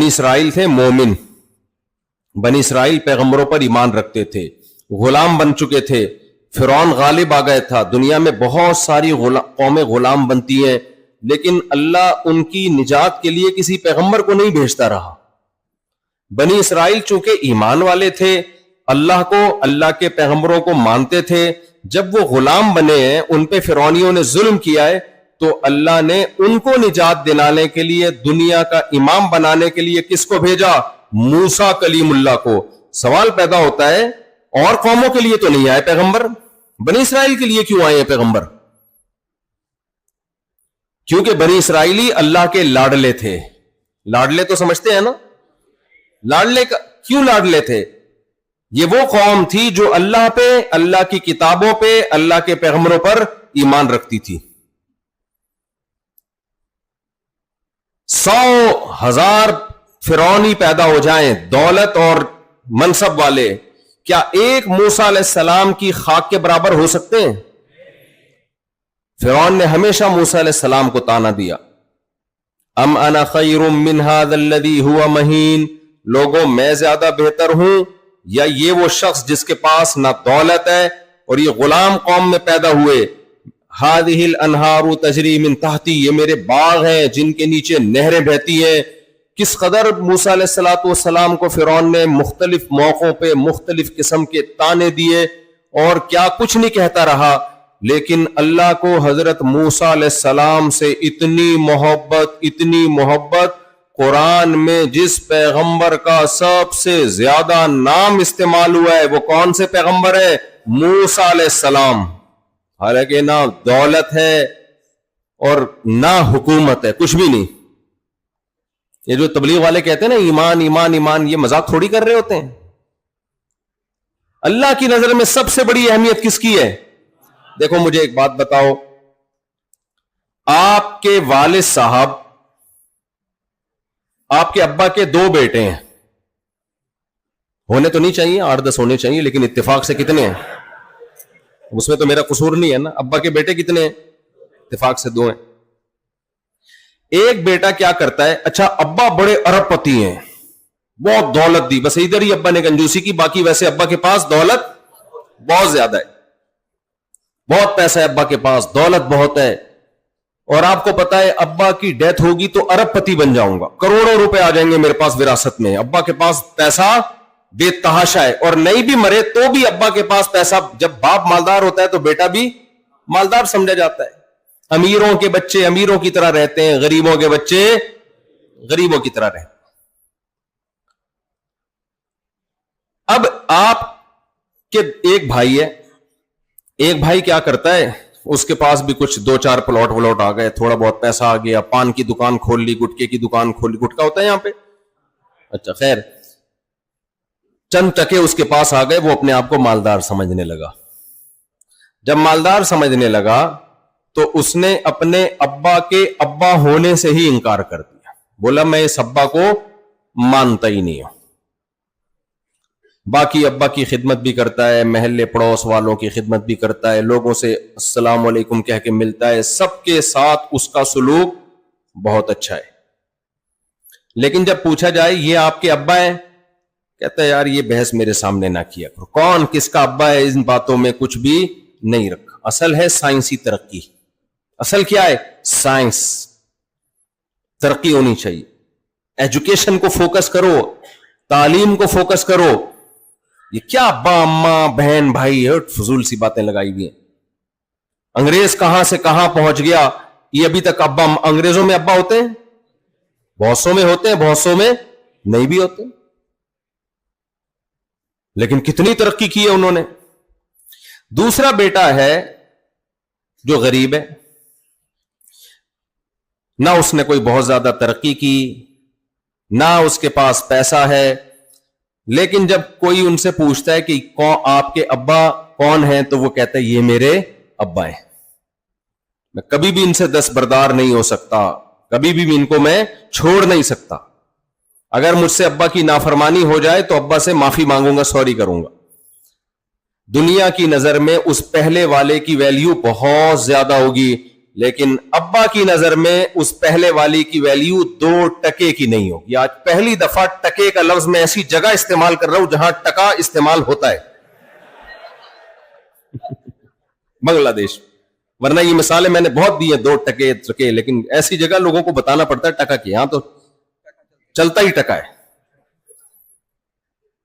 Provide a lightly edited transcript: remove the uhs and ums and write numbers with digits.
بنی اسرائیل تھے مومن، بنی اسرائیل پیغمبروں پر ایمان رکھتے تھے، غلام بن چکے تھے، فرعون غالب آ گیا تھا، دنیا میں بہت ساری قومیں غلام بنتی ہیں، لیکن اللہ ان کی نجات کے لیے کسی پیغمبر کو نہیں بھیجتا رہا۔ بنی اسرائیل چونکہ ایمان والے تھے، اللہ کو، اللہ کے پیغمبروں کو مانتے تھے، جب وہ غلام بنے ہیں، ان پہ فرعونیوں نے ظلم کیا ہے، تو اللہ نے ان کو نجات دلانے کے لیے، دنیا کا امام بنانے کے لیے کس کو بھیجا؟ موسیٰ کلیم اللہ کو۔ سوال پیدا ہوتا ہے، اور قوموں کے لیے تو نہیں آئے پیغمبر، بنی اسرائیل کے لیے کیوں آئے ہیں پیغمبر؟ کیونکہ بنی اسرائیلی اللہ کے لاڈلے تھے۔ لاڈلے تو سمجھتے ہیں نا؟ لاڈلے کیوں لاڈلے تھے؟ یہ وہ قوم تھی جو اللہ پہ، اللہ کی کتابوں پہ، اللہ کے پیغمبروں پر ایمان رکھتی تھی۔ 100,000 فرعونی پیدا ہو جائیں، دولت اور منصب والے، کیا ایک موسیٰ علیہ السلام کی خاک کے برابر ہو سکتے ہیں؟ فرعون نے ہمیشہ موسیٰ علیہ السلام کو طعنہ دیا، ام انا خیر من ھذا الذی ھو مہین، لوگوں میں زیادہ بہتر ہوں یا یہ وہ شخص جس کے پاس نہ دولت ہے اور یہ غلام قوم میں پیدا ہوئے؟ ھذہ الانہار تجری من تحتی، یہ میرے باغ ہیں جن کے نیچے نہریں بہتی ہیں۔ کس قدر موسیٰ علیہ السلام کو فرعون نے مختلف موقعوں پہ مختلف قسم کے طعنے دیے، اور کیا کچھ نہیں کہتا رہا، لیکن اللہ کو حضرت موسیٰ علیہ السلام سے اتنی محبت، قرآن میں جس پیغمبر کا سب سے زیادہ نام استعمال ہوا ہے وہ کون سے پیغمبر ہے؟ موسیٰ علیہ السلام۔ حالانکہ نہ دولت ہے اور نہ حکومت ہے، کچھ بھی نہیں۔ یہ جو تبلیغ والے کہتے ہیں نا ایمان ایمان ایمان، یہ مذاق تھوڑی کر رہے ہوتے ہیں۔ اللہ کی نظر میں سب سے بڑی اہمیت کس کی ہے؟ دیکھو مجھے ایک بات بتاؤ، آپ کے والد صاحب، آپ کے ابا کے 2 بیٹے ہیں، ہونے تو نہیں چاہیے، 8-10 ہونے چاہیے، لیکن اتفاق سے کتنے ہیں؟ اس میں تو میرا قصور نہیں ہے نا۔ ابا کے بیٹے کتنے ہیں؟ اتفاق سے 2 ہیں۔ ایک بیٹا کیا کرتا ہے؟ اچھا ابا بڑے ارب پتی ہیں، بہت دولت دی، بس ادھر ہی ابا نے کنجوسی کی، باقی ویسے ابا کے پاس دولت بہت زیادہ ہے، بہت پیسہ ہے ابا کے پاس، دولت بہت ہے، اور آپ کو پتا ہے ابا کی ڈیتھ ہوگی تو ارب پتی بن جاؤں گا، کروڑوں روپے آ جائیں گے میرے پاس وراثت میں۔ ابا کے پاس پیسہ بے تحاشا ہے، اور نہیں بھی مرے تو بھی ابا کے پاس پیسہ، جب باپ مالدار ہوتا ہے تو بیٹا بھی مالدار سمجھا جاتا ہے۔ امیروں کے بچے امیروں کی طرح رہتے ہیں، غریبوں کے بچے غریبوں کی طرح رہتے ہیں۔ اب آپ کے ایک بھائی ہے، ایک بھائی کیا کرتا ہے؟ اس کے پاس بھی کچھ 2-4 پلاٹ آ گئے، تھوڑا بہت پیسہ آ گیا، پان کی دکان کھول لی، گٹکے کی دکان کھول لی، گٹکا ہوتا ہے یہاں پہ، اچھا خیر، چند ٹکے اس کے پاس آ گئے، وہ اپنے آپ کو مالدار سمجھنے لگا۔ جب مالدار سمجھنے لگا تو اس نے اپنے ابا کے ابا ہونے سے ہی انکار کر دیا، بولا میں اس ابا کو مانتا ہی نہیں ہوں۔ باقی ابا کی خدمت بھی کرتا ہے، محلے پڑوس والوں کی خدمت بھی کرتا ہے، لوگوں سے السلام علیکم کہہ کے ملتا ہے، سب کے ساتھ اس کا سلوک بہت اچھا ہے۔ لیکن جب پوچھا جائے یہ آپ کے ابا ہیں، کہتا ہے یار یہ بحث میرے سامنے نہ کیا کرو، کون کس کا ابا ہے ان باتوں میں کچھ بھی نہیں رکھا۔ اصل ہے سائنسی ترقی، اصل کیا ہے؟ سائنس، ترقی ہونی چاہیے، ایجوکیشن کو فوکس کرو، تعلیم کو فوکس کرو۔ یہ کیا ابا اماں بہن بھائی فضول سی باتیں لگائی ہوئی ہیں۔ انگریز کہاں سے کہاں پہنچ گیا، یہ ابھی تک ابا، انگریزوں میں ابا ہوتے ہیں، بہت سو میں ہوتے ہیں، بہت سو میں نہیں بھی ہوتے، لیکن کتنی ترقی کی ہے انہوں نے۔ دوسرا بیٹا ہے جو غریب ہے، نہ اس نے کوئی بہت زیادہ ترقی کی، نہ اس کے پاس پیسہ ہے، لیکن جب کوئی ان سے پوچھتا ہے کہ آپ کے ابا کون ہیں تو وہ کہتا ہے یہ میرے ابا ہیں، میں کبھی بھی ان سے دستبردار نہیں ہو سکتا، کبھی بھی ان کو میں چھوڑ نہیں سکتا، اگر مجھ سے ابا کی نافرمانی ہو جائے تو ابا سے معافی مانگوں گا، سوری کروں گا۔ دنیا کی نظر میں اس پہلے والے کی ویلیو بہت زیادہ ہوگی، لیکن ابا کی نظر میں اس پہلے والی کی ویلیو 2 ٹکے کی نہیں ہوگی. آج پہلی دفعہ ٹکے کا لفظ میں ایسی جگہ استعمال کر رہا ہوں جہاں ٹکا استعمال ہوتا ہے, بنگلہ دیش. ورنہ یہ مثالیں میں نے بہت دی ہیں, 2 ٹکے, لیکن ایسی جگہ لوگوں کو بتانا پڑتا ہے ٹکا کی. یہاں تو چلتا ہی ٹکا ہے.